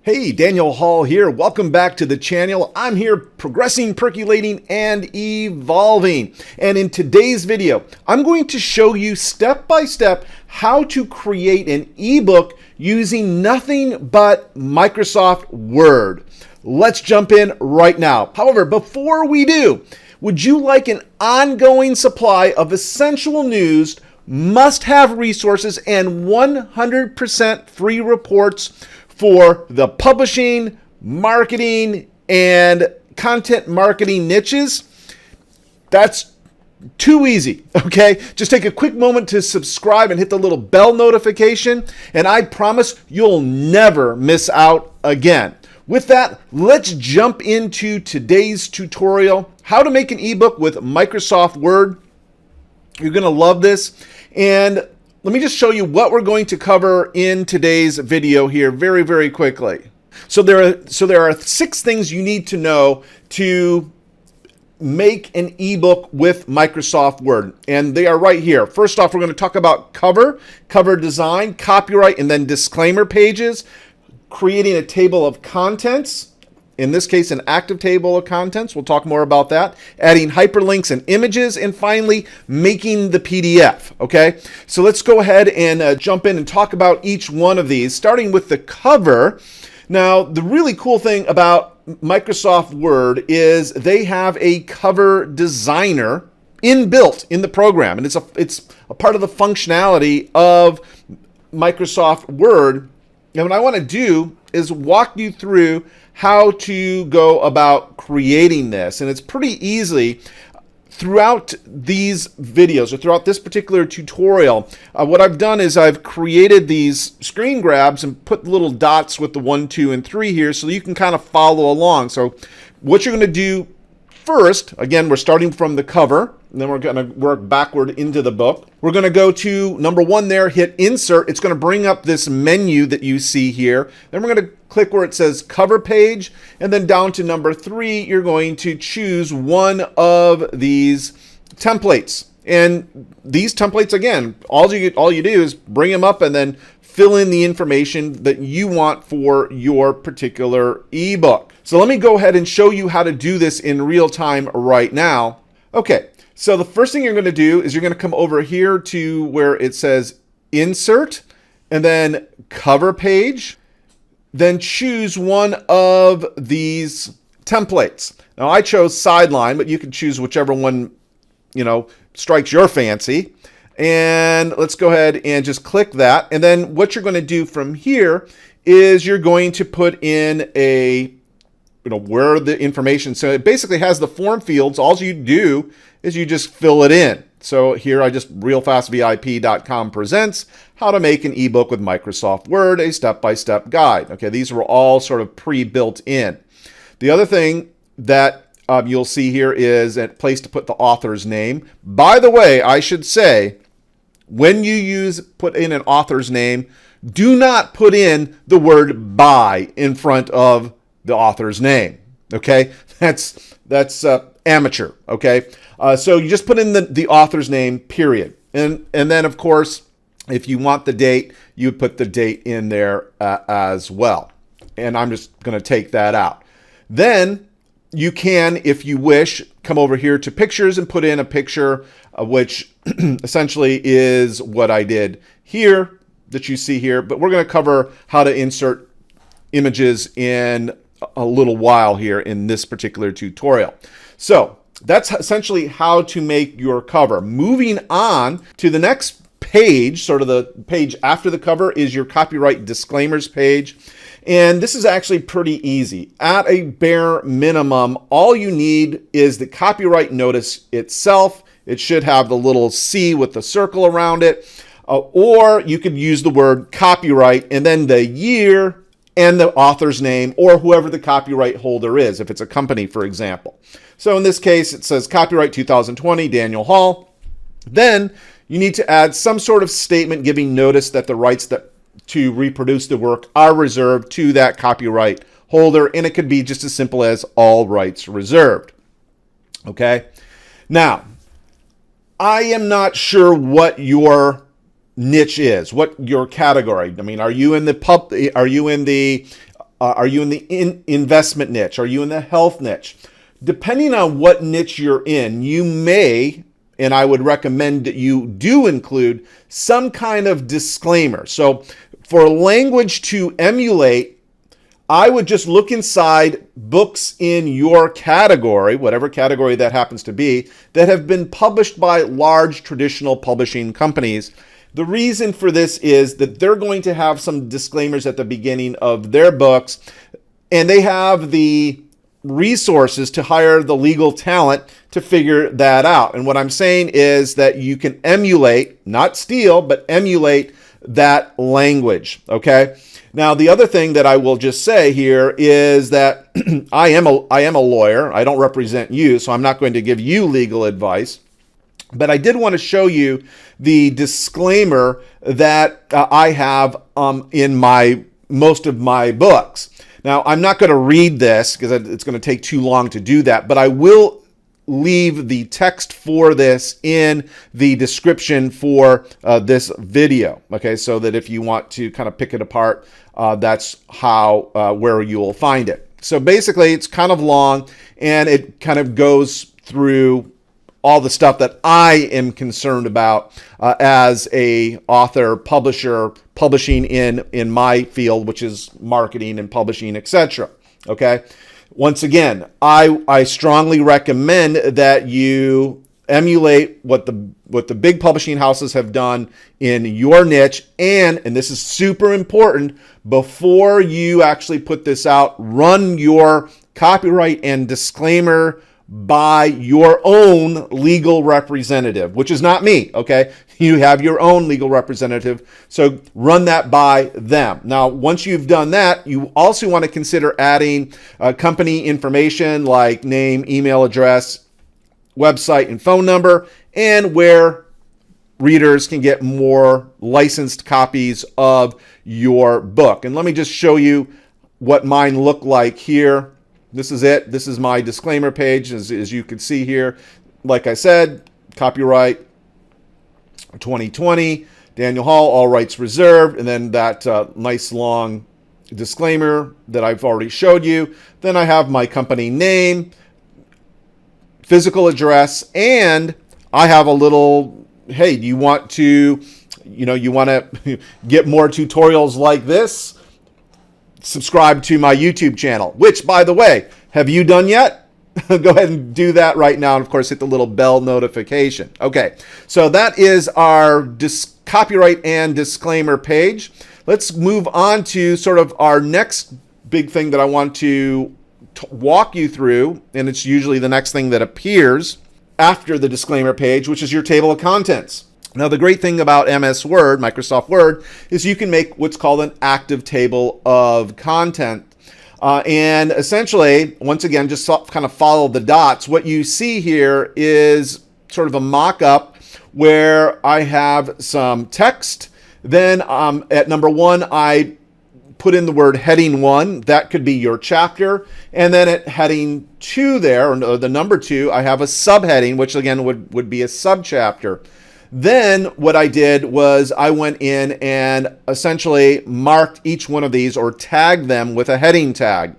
Hey, Daniel Hall here. Welcome back to the channel. I'm here progressing, percolating, and evolving. And in today's video, I'm going to show you step by step how to create an ebook using nothing but Microsoft Word. Let's jump in right now. However, before we do, would you like an ongoing supply of essential news, must-have resources, and 100% free reports for the publishing, marketing, and content marketing niches? That's too easy, okay? Just take a quick moment to subscribe and hit the little bell notification, and I promise you'll never miss out again. With that, let's jump into today's tutorial, how to make an ebook with Microsoft Word. You're gonna love this, and let me just show you what we're going to cover in today's video here very, very quickly. So there are 6 things you need to know to make an ebook with Microsoft Word, and they are right here. First off, we're going to talk about cover design, copyright, and then disclaimer pages, creating a table of contents. In this case, an active table of contents. We'll talk more about that. Adding hyperlinks and images, and finally, making the PDF, okay? So let's go ahead and jump in and talk about each one of these, starting with the cover. Now, the really cool thing about Microsoft Word is they have a cover designer inbuilt in the program, and it's a part of the functionality of Microsoft Word. And what I want to do is walk you through how to go about creating this. And it's pretty easy throughout these videos, or throughout this particular tutorial. What I've done is I've created these screen grabs and put little dots with the 1, 2, and 3 here so you can kind of follow along. So what you're going to do first, again, we're starting from the cover, and then we're going to work backward into the book. We're going to go to number 1 there, hit insert. It's going to bring up this menu that you see here. Then we're going to click where it says cover page, and then down to number 3, you're going to choose one of these templates. And these templates, again, all you do is bring them up and then fill in the information that you want for your particular ebook. So let me go ahead and show you how to do this in real time right now. Okay, so the first thing you're going to do is you're going to come over here to where it says insert, and then cover page, then choose one of these templates. Now I chose sideline, but you can choose whichever one, strikes your fancy. And let's go ahead and just click that. And then what you're going to do from here is you're going to put in where the information. So it basically has the form fields. All you do is you just fill it in. So here I just realfastvip.com presents how to make an ebook with Microsoft Word, a step-by-step guide. Okay, these were all sort of pre-built in. The other thing that you'll see here is a place to put the author's name. By the way, I should say, when you put in an author's name, do not put in the word by in front of the author's name. Okay, that's amateur. Okay, so you just put in the author's name, period. And then of course, if you want the date, you put the date in there as well. And I'm just going to take that out. Then you can, if you wish, come over here to pictures and put in a picture, which essentially is what I did here that you see here. But we're going to cover how to insert images in a little while here in this particular tutorial. So that's essentially how to make your cover. Moving on to the next page, sort of the page after the cover, is your copyright disclaimers page. And this is actually pretty easy. At a bare minimum, all you need is the copyright notice itself. It should have the little C with the circle around it. Or you could use the word copyright and then the year and the author's name, or whoever the copyright holder is, if it's a company, for example. So in this case, it says copyright 2020, Daniel Hall. Then you need to add some sort of statement giving notice that the rights to reproduce the work are reserved to that copyright holder, and it could be just as simple as all rights reserved. Okay? Now, I am not sure what your niche is, what your category. I mean, are you in the Are you in the investment niche? Are you in the health niche? Depending on what niche you're in, you may, and I would recommend that you do include some kind of disclaimer. So for language to emulate, I would just look inside books in your category, whatever category that happens to be, that have been published by large traditional publishing companies. The reason for this is that they're going to have some disclaimers at the beginning of their books, and they have the resources to hire the legal talent to figure that out. And what I'm saying is that you can emulate, not steal, but emulate that language, okay? Now, the other thing that I will just say here is that I am a lawyer. I don't represent you, so I'm not going to give you legal advice. But I did want to show you the disclaimer that I have in most of my books. Now, I'm not going to read this because it's going to take too long to do that, but I will leave the text for this in the description for this video, okay? So that if you want to kind of pick it apart, that's where you will find it. So basically, it's kind of long, and it kind of goes through all the stuff that I am concerned about as a author, publisher, publishing in my field, which is marketing and publishing, etc. Okay. Once again, I strongly recommend that you emulate what the big publishing houses have done in your niche, and this is super important, before you actually put this out, run your copyright and disclaimer by your own legal representative, which is not me, okay? You have your own legal representative, so run that by them. Now, once you've done that, you also want to consider adding company information like name, email address, website, and phone number, and where readers can get more licensed copies of your book. And let me just show you what mine look like here. This is it. This is my disclaimer page, as you can see here. Like I said, copyright 2020, Daniel Hall, all rights reserved, and then that nice long disclaimer that I've already showed you. Then I have my company name, physical address, and I have a little, hey, do you want to, you want to get more tutorials like this? Subscribe to my YouTube channel, which, by the way, have you done yet? Go ahead and do that right now. And of course, hit the little bell notification. Okay, so that is our copyright and disclaimer page. Let's move on to sort of our next big thing that I want to walk you through. And it's usually the next thing that appears after the disclaimer page, which is your table of contents. Now, the great thing about MS Word, Microsoft Word, is you can make what's called an active table of content. And essentially, once again, just kind of follow the dots. What you see here is sort of a mock-up where I have some text. Then at number 1, I put in the word heading 1. That could be your chapter. And then at heading 2 there, or the number 2, I have a subheading, which again would be a subchapter. Then what I did was I went in and essentially marked each one of these, or tagged them with a heading tag.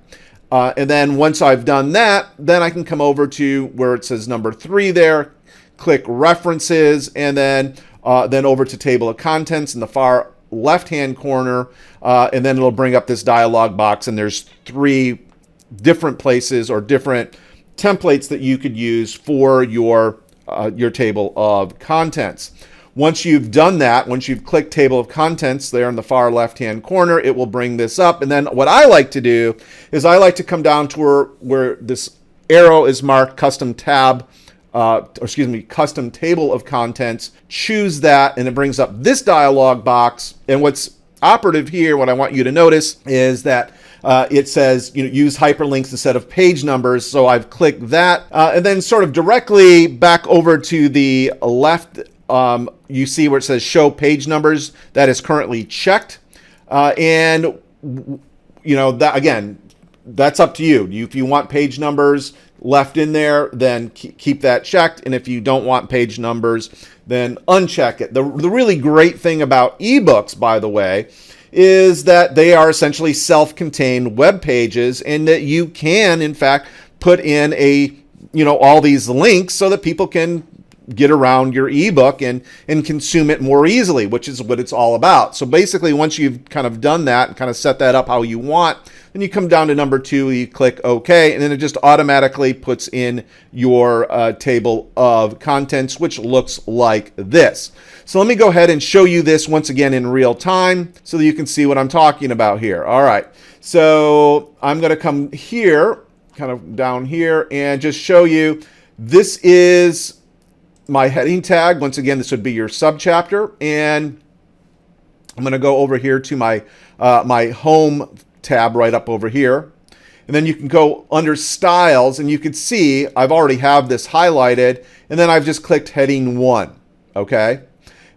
And then once I've done that, then I can come over to where it says number 3 there, click references, and then over to table of contents in the far left-hand corner. And then it'll bring up this dialog box, and there's 3 different places or different templates that you could use for your table of contents. Once you've done that, once you've clicked table of contents there in the far left-hand corner, it will bring this up. And then what I like to do is I like to come down to where this arrow is marked custom tab, custom table of contents, choose that, and it brings up this dialog box. And what's operative here, what I want you to notice, is that it says, use hyperlinks instead of page numbers. So I've clicked that. And then sort of directly back over to the left, you see where it says show page numbers. That is currently checked. And, that again, that's up to you. If you want page numbers left in there, then keep that checked. And if you don't want page numbers, then uncheck it. The really great thing about ebooks, by the way, is that they are essentially self-contained web pages, and that you can, in fact, put in all these links so that people can get around your ebook and consume it more easily, which is what it's all about. So basically, once you've kind of done that and kind of set that up how you want, then you come down to number 2, you click OK, and then it just automatically puts in your table of contents, which looks like this. So let me go ahead and show you this once again in real time so that you can see what I'm talking about here. All right, so I'm going to come here, kind of down here, and just show you this is my heading tag. Once again, this would be your subchapter, and I'm going to go over here to my my home tab right up over here, and then you can go under styles, and you can see I've already have this highlighted, and then I've just clicked heading 1. Okay,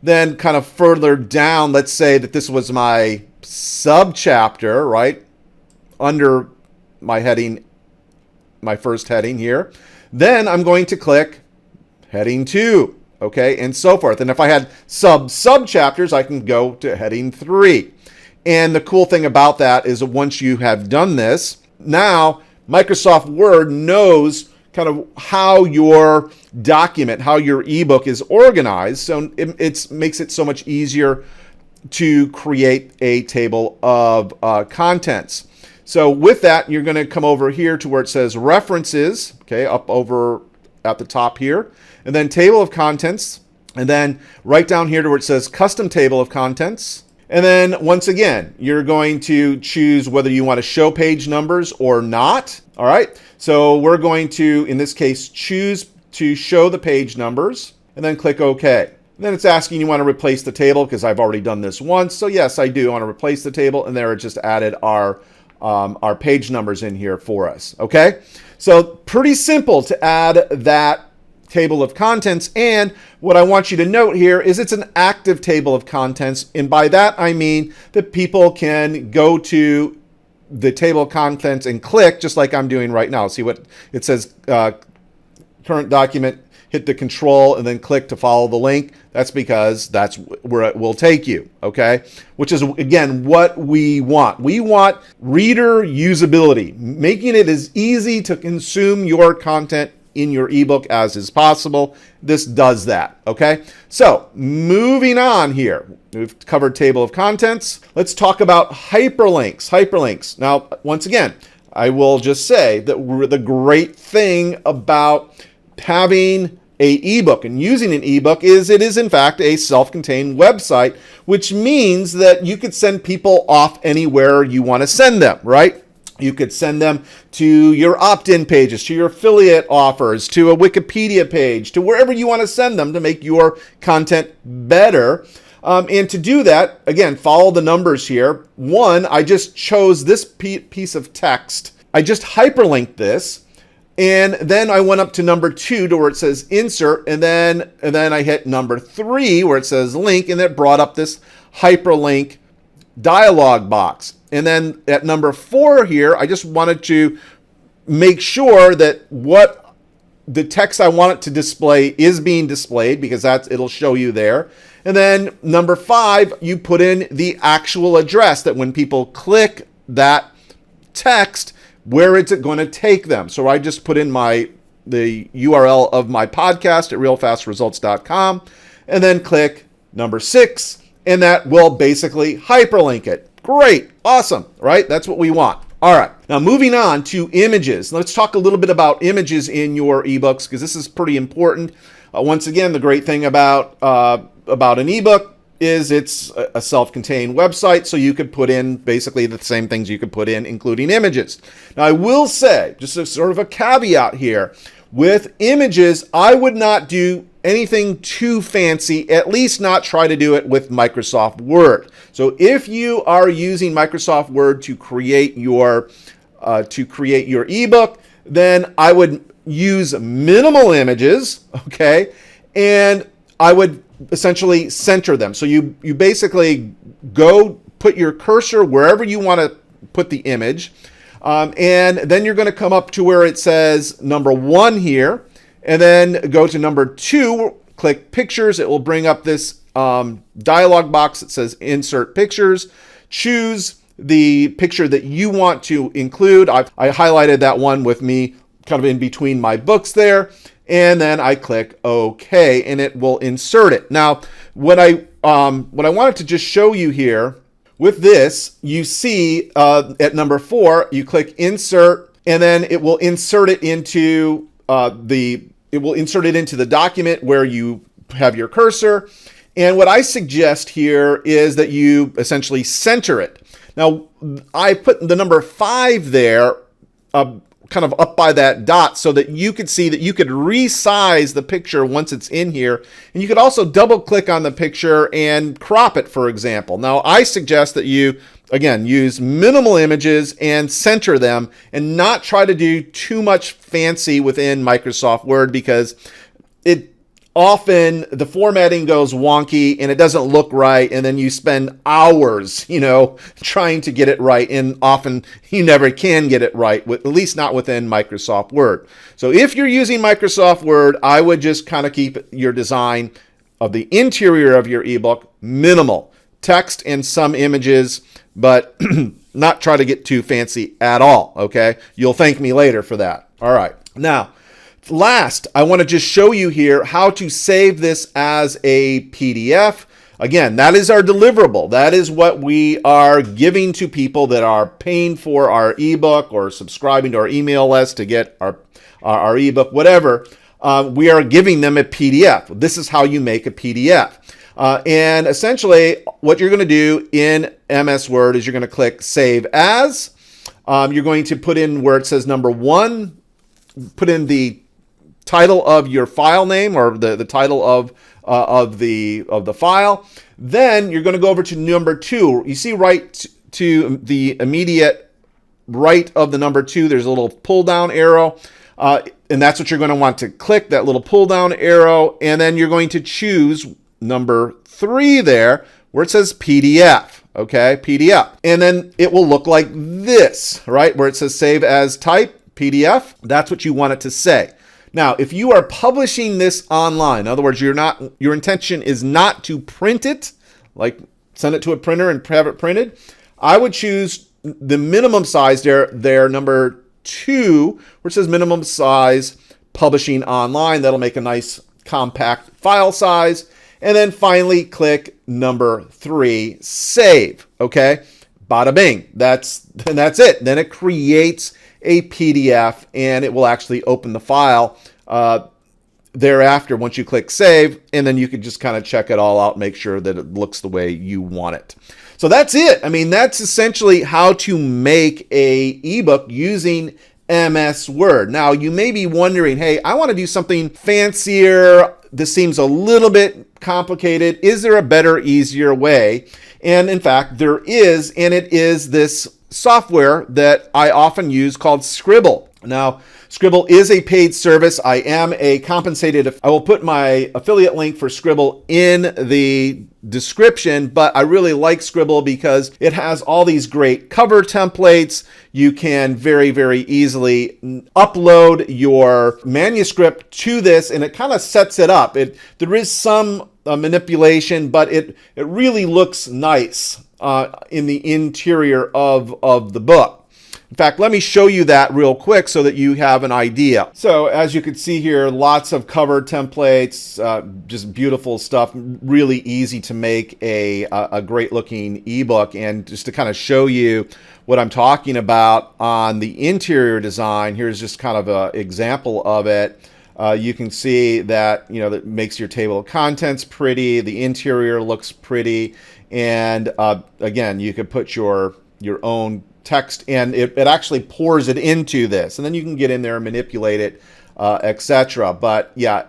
then kind of further down, let's say that this was my subchapter, right under my heading, my first heading here. Then I'm going to click heading 2, okay, and so forth. And if I had subchapters, I can go to heading 3. And the cool thing about that is that once you have done this, now Microsoft Word knows kind of how your document, how your ebook is organized. So it makes it so much easier to create a table of contents. So with that, you're going to come over here to where it says references, okay, up over at the top here, and then table of contents, and then right down here to where it says custom table of contents. And then once again, you're going to choose whether you want to show page numbers or not. All right, so we're going to, in this case, choose to show the page numbers, and then click OK. And then it's asking you want to replace the table, because I've already done this once. So yes, I do want to replace the table, and there it just added our page numbers in here for us. Okay, so pretty simple to add that table of contents. And what I want you to note here is it's an active table of contents, and by that I mean that people can go to the table of contents and click, just like I'm doing right now. See what it says, current document, hit the control and then click to follow the link. That's because that's where it will take you, okay? Which is, again, what we want. We want reader usability, making it as easy to consume your content in your ebook as is possible. This does that, okay? So moving on here, we've covered table of contents. Let's talk about hyperlinks. Hyperlinks. Now, once again, I will just say that the great thing about having a ebook and using an ebook is it is in fact a self-contained website, which means that you could send people off anywhere you want to send them, right? You could send them to your opt-in pages, to your affiliate offers, to a Wikipedia page, to wherever you want to send them to make your content better. And to do that, again, follow the numbers here. 1, I just chose this piece of text. I just hyperlinked this. And then I went up to number 2 to where it says insert, and then I hit number 3 where it says link, and it brought up this hyperlink dialog box. And then at number 4 here, I just wanted to make sure that what the text I want it to display is being displayed, because it'll show you there. And then number 5, you put in the actual address that when people click that text, where is it going to take them? So I just put in the URL of my podcast at realfastresults.com, and then click number 6, and that will basically hyperlink it. Great, awesome, right? That's what we want. All right, now moving on to images. Let's talk a little bit about images in your ebooks, because this is pretty important. Once again, the great thing about an ebook is it's a self-contained website, so you could put in basically the same things you could put in, including images. Now, I will say, just a sort of a caveat here, with images, I would not do anything too fancy, at least not try to do it with Microsoft Word. So if you are using Microsoft Word to create your ebook, then I would use minimal images, okay? And I would essentially center them. So you basically go put your cursor wherever you want to put the image, and then you're going to come up to where it says number 1 here, and then go to number 2, click pictures. It will bring up this dialog box that says insert pictures. choose the picture that you want to include. I highlighted that one with me kind of in between my books there, and then I click OK, and it will insert it. Now, what I wanted to just show you here with this, you see at number 4, you click Insert, and then it will insert it into the document where you have your cursor. And what I suggest here is that you essentially center it. Now, I put the number 5 there, kind of up by that dot, so that you could see that you could resize the picture once it's in here. And you could also double click on the picture and crop it, for example. Now, I suggest that you, again, use minimal images and center them and not try to do too much fancy within Microsoft Word, because often the formatting goes wonky and it doesn't look right, and then you spend hours, trying to get it right, and often you never can get it right, at least not within Microsoft Word. So if you're using Microsoft Word, I would just kind of keep your design of the interior of your ebook minimal, text and some images, but not try to get too fancy at all, okay? You'll thank me later for that. All right. Now, last, I want to just show you here how to save this as a PDF. Again, that is our deliverable. That is what we are giving to people that are paying for our ebook or subscribing to our email list to get our ebook, whatever. We are giving them a PDF. This is how you make a PDF. And essentially, what you're going to do in MS Word is you're going to click Save As. You're going to put in where it says number 1, put in the title of your file name, or the title of the file. Then you're going to go over to number 2. You see right to the immediate right of the number 2, there's a little pull down arrow. And that's what you're going to want to click, that little pull down arrow. And then you're going to choose number 3 there where it says PDF. Okay, PDF. And then it will look like this, right? Where it says Save As Type PDF. That's what you want it to say. Now, if you are publishing this online, in other words, your intention is not to print it, like send it to a printer and have it printed, I would choose the minimum size there, number 2, where it says minimum size publishing online. That'll make a nice compact file size. And then finally click number 3, save. Okay, bada bing. That's it. Then it creates a PDF, and it will actually open the file thereafter once you click save, and then you can just kind of check it all out, make sure that it looks the way you want it. So that's it. I mean, that's essentially how to make a ebook using MS Word. Now, you may be wondering, hey, I want to do something fancier. This seems a little bit complicated. Is there a better, easier way? And in fact, there is, and it is this software that I often use called Scribble. Now, Scribble is a paid service. I am a compensated. I will put my affiliate link for Scribble in the description, but I really like Scribble because it has all these great cover templates. You can very, very easily upload your manuscript to this, and it kind of sets it up. There is some manipulation, but it really looks nice in the interior of the book. In fact, let me show you that real quick so that you have an idea. So as you can see here, lots of cover templates, just beautiful stuff, really easy to make a great looking ebook. And just to kind of show you what I'm talking about on the interior design, here's just kind of an example of it. You can see that, that makes your table of contents pretty. The interior looks pretty. And again, you could put your own text, and it actually pours it into this, and then you can get in there and manipulate it, etc. But yeah,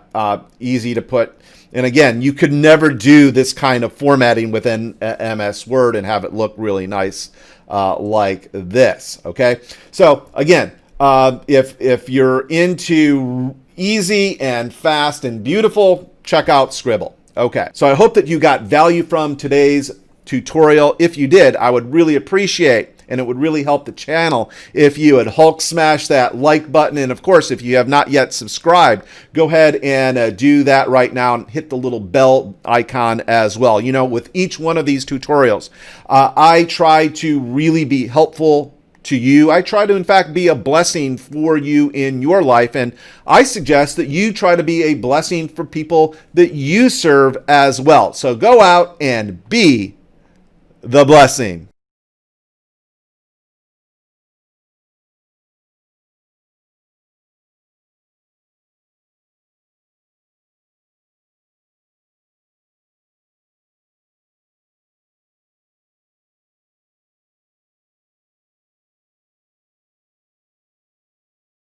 easy to put. And again, you could never do this kind of formatting within MS Word and have it look really nice like this. Okay, so again, if you're into easy and fast and beautiful, check out Scribble. Okay, so I hope that you got value from today's tutorial. If you did, I would really appreciate and it would really help the channel if you would Hulk smash that like button. And of course, if you have not yet subscribed, go ahead and do that right now and hit the little bell icon as well. You know, with each one of these tutorials, I try to really be helpful to you. I try to, in fact, be a blessing for you in your life. And I suggest that you try to be a blessing for people that you serve as well. So go out and be the blessing.